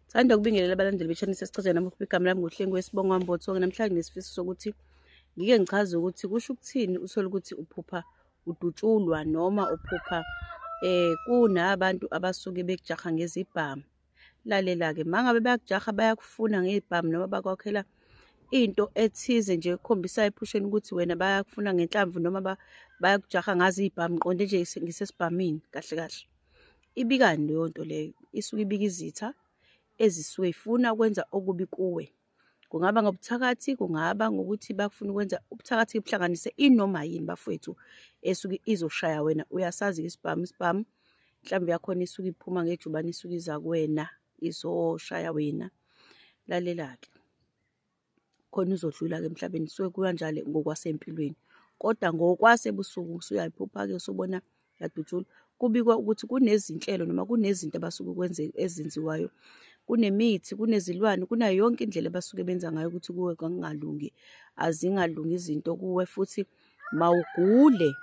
Sithanda ukubingelela abalandeli be-channel sesichazela namuhla igama lami nguHlengi wesibongo wambotho. Namhlanje nesifiso sokuthi ngike ngichaze ukuthi kusho ukuthini uthole ukuthi uphupha udutshulwa noma uphupha kunabantu abasuke bekujaha ngezibhamu. Lalela-ke, mangabe bayakujaha bayakufuna ngezibhamu noma bakwakhela into ethize nje ekhombisayo ephusheni ukuthi wena bayakufuna ngenhlamvu noma bayakujaha ngazo izibhamu, qonde nje ngisesibhamini kahle kahle. Ibikani leyo nto leyo? Isuke ibika izitha ezisuke ifuna ukwenza okubi kuwe. Kungaba ngobuthakathi, kungaba ngokuthi bafuna ukwenza ubuthakathi buhlanganise inoma yini bafowethu esuke izoshaya wena. Uyasazi isibhamu, mhlawumbe yakhona isuke iphuma ngejubane isuke iza kuwena izoshaya wena. Lalela-ke, khona uzodlula-ke emhlabeni, suke kukanjalo ngokwasempilweni. Kodwa ngokwasebusuku usuyayiphupha-ke usubona yadutshulwa. Kubikwa ukuthi kunezinhlelo noma kunezinto abasuke ezenziwayo, kunemithi, kunezilwane, kunayo yonke indlela abasuke benza ngayo ukuthi kuwe kangalungi, azingalungi izinto kuwe, futhi mawugule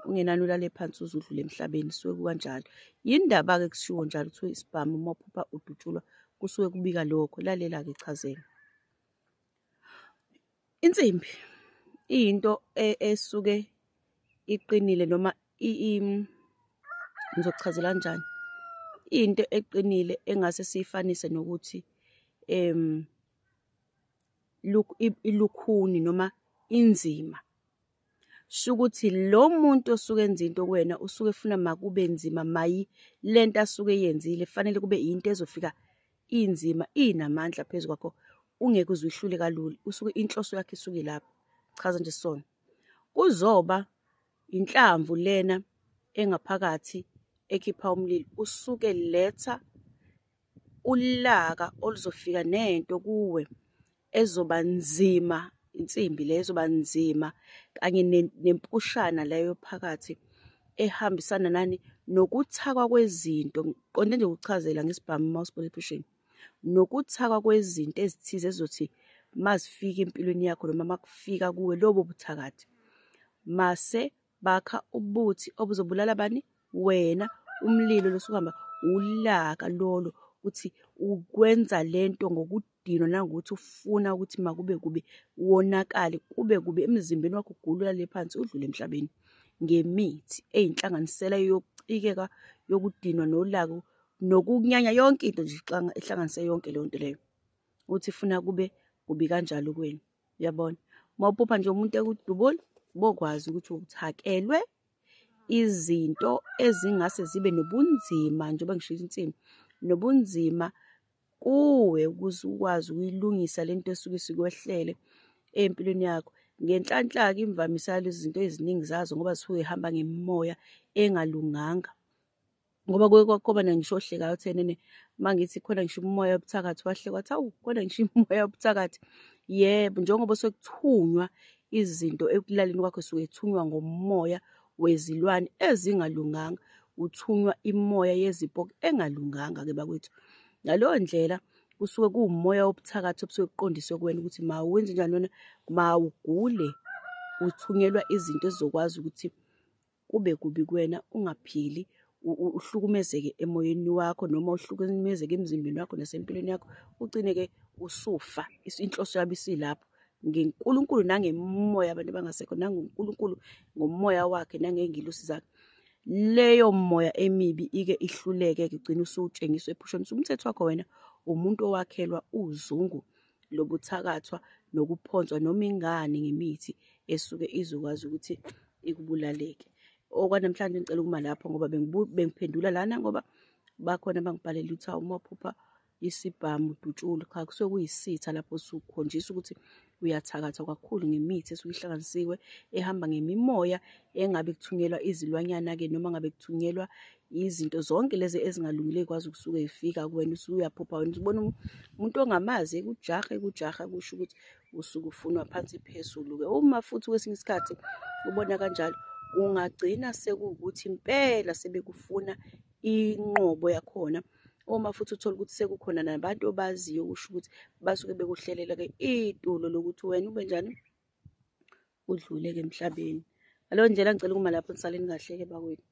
ungenani ulale phansi uzudlule emhlabeni, suke kukanjalo. Yindaba-ke kushiwo njalo kuthiwa isibhamu uma uphupha udutshulwa kusuke kubika lokho. Lalela-ke chazela. Insimbi iyinto esuke iqinile noma ngizokuchazela kanjani? Into eqinile engase siyifanise nokuthi ilukhuni noma inzima. Sho ukuthi lo muntu osuke enza into kuwena usuke efuna makube nzima, lento asuke yenzile fanele kube into ezofika inzima, inamandla phezu kwakho, ungeke uzihlule kalula. Usuke inhloso yakhe isuke lapho. Chaza nje sona. Kuzoba inhlamvu lena engaphakathi ekhipha umlilo, usuke letha ulaka oluzofika nento kuwe ezoba nzima, insimbi le ezoba nzima kanye nempushana leyo phakathi ehambisana nani nokuthakwa kwezinto. Qonde nje ukuchazela ngesibhamu mouse pushing, nokuthakwa kwezinto ezithize ezothi mazifika empilweni yakho noma makufika kuwe lobo buthakathi, mase bakha ubuthi obuzobulala bani? Wena. Umlilo losuhamba ulaka lolo uthi ukwenza lento ngokudinwa nangokuthi ufuna ukuthi makube kubi, wonakale kube kubi emzimbeni wakho, ugulula le phansi udlule emhlabeni ngemithi eyinhlanganisela yokucikeka, yokudinwa nolaka nokunyanya, yonke into nje ihlanganise yonke leyo nto leyo uthi funa kube kubi kanjalo kuwena. Uyabona, mawuphupha nje umuntu ekudubula bokwazi ukuthi uthakelwe izinto ezingase zibe nobunzima, njengoba ngisho insimbi, nobunzima kuwe ukuze ukwazi ukuyilungisa lento esuke sikwehlele empilweni yakho. Ngenhlanhla-ke imvamisa lezi zinto eziningi zazo ngoba zisuke ihamba ngemimoya engalunganga, ngoba kuke kwakuba nangisho ohlekayo uthenene mangithi khona ngisho umoya obuthakathi wahleka wathi, hawu khona ngisho umoya obuthakathi. Yebo, njengoba sekuthunywa izinto ekulaleni kwakho suke ethunywa ngomoya wezilwane ezingalunganga, uthunywa imoya yezipoki engalunganga-ke bakwethu. Ngaleyo ndlela kusuke kuwumoya wobuthakathi obusuke kuqondiswe kuwena ukuthi mawenze njani wena, mawugule uthunyelwa izinto ezizokwazi ukuthi kube kubi kuwena, ungaphili, uhlukumezeke emoyeni wakho noma uhlukumezeke emzimbeni wakho nasempilweni yakho, ugcine-ke usufa. Inhloso yabe isilapho ngenkulunkulu nangemoya abantu abangasekho, nangonkulunkulu ngomoya wakhe nangey'ngilosi zakhe. Leyo moya emibi ike ihluleke-ke ugcine usutshengiswa ephusheni. Umthetho wakho wena umuntu owakhelwa uzungu lobuthakathwa nokuphonswa noma ingane ngemithi esuke izokwazi ukuthi ikubulaleke. Okwanamhlanje ngicela ukuma lapho ngoba bengiphendula lana ngoba bakhona abangibhalela ukuthi uma uphupha isibhamu udutshulwa, cha kusuke kuyisitha lapho usukhonjiswa ukuthi uyathakatha kakhulu ngemithi esuke ihlanganisiwe ehamba ngemimoya engabe kuthunyelwa izilwanyana-ke noma ngabe kuthunyelwa izinto zonke lezi ezingalungile ey'kwazi ukusuke yifika kuwena. Usuke uyaphupha wena ubona umuntu ongamazi ekujaha kusho ukuthi usuke ufunwa phansi phezulu-ke. Uma futhi kwesinye isikhathi ubona kanjalo, ungagcina sekuwukuthi impela sebekufuna inqobo yakhona. Uma futhi uthola ukuthi sekukhona nabantu obaziyo, kusho ukuthi basuke bekuhlelela-ke itulo lokuthi wena ube njani, udlule-ke emhlabeni. Ngaleyo ndlela ngicela ukuma lapho nisaleni kahle-ke bakwethu.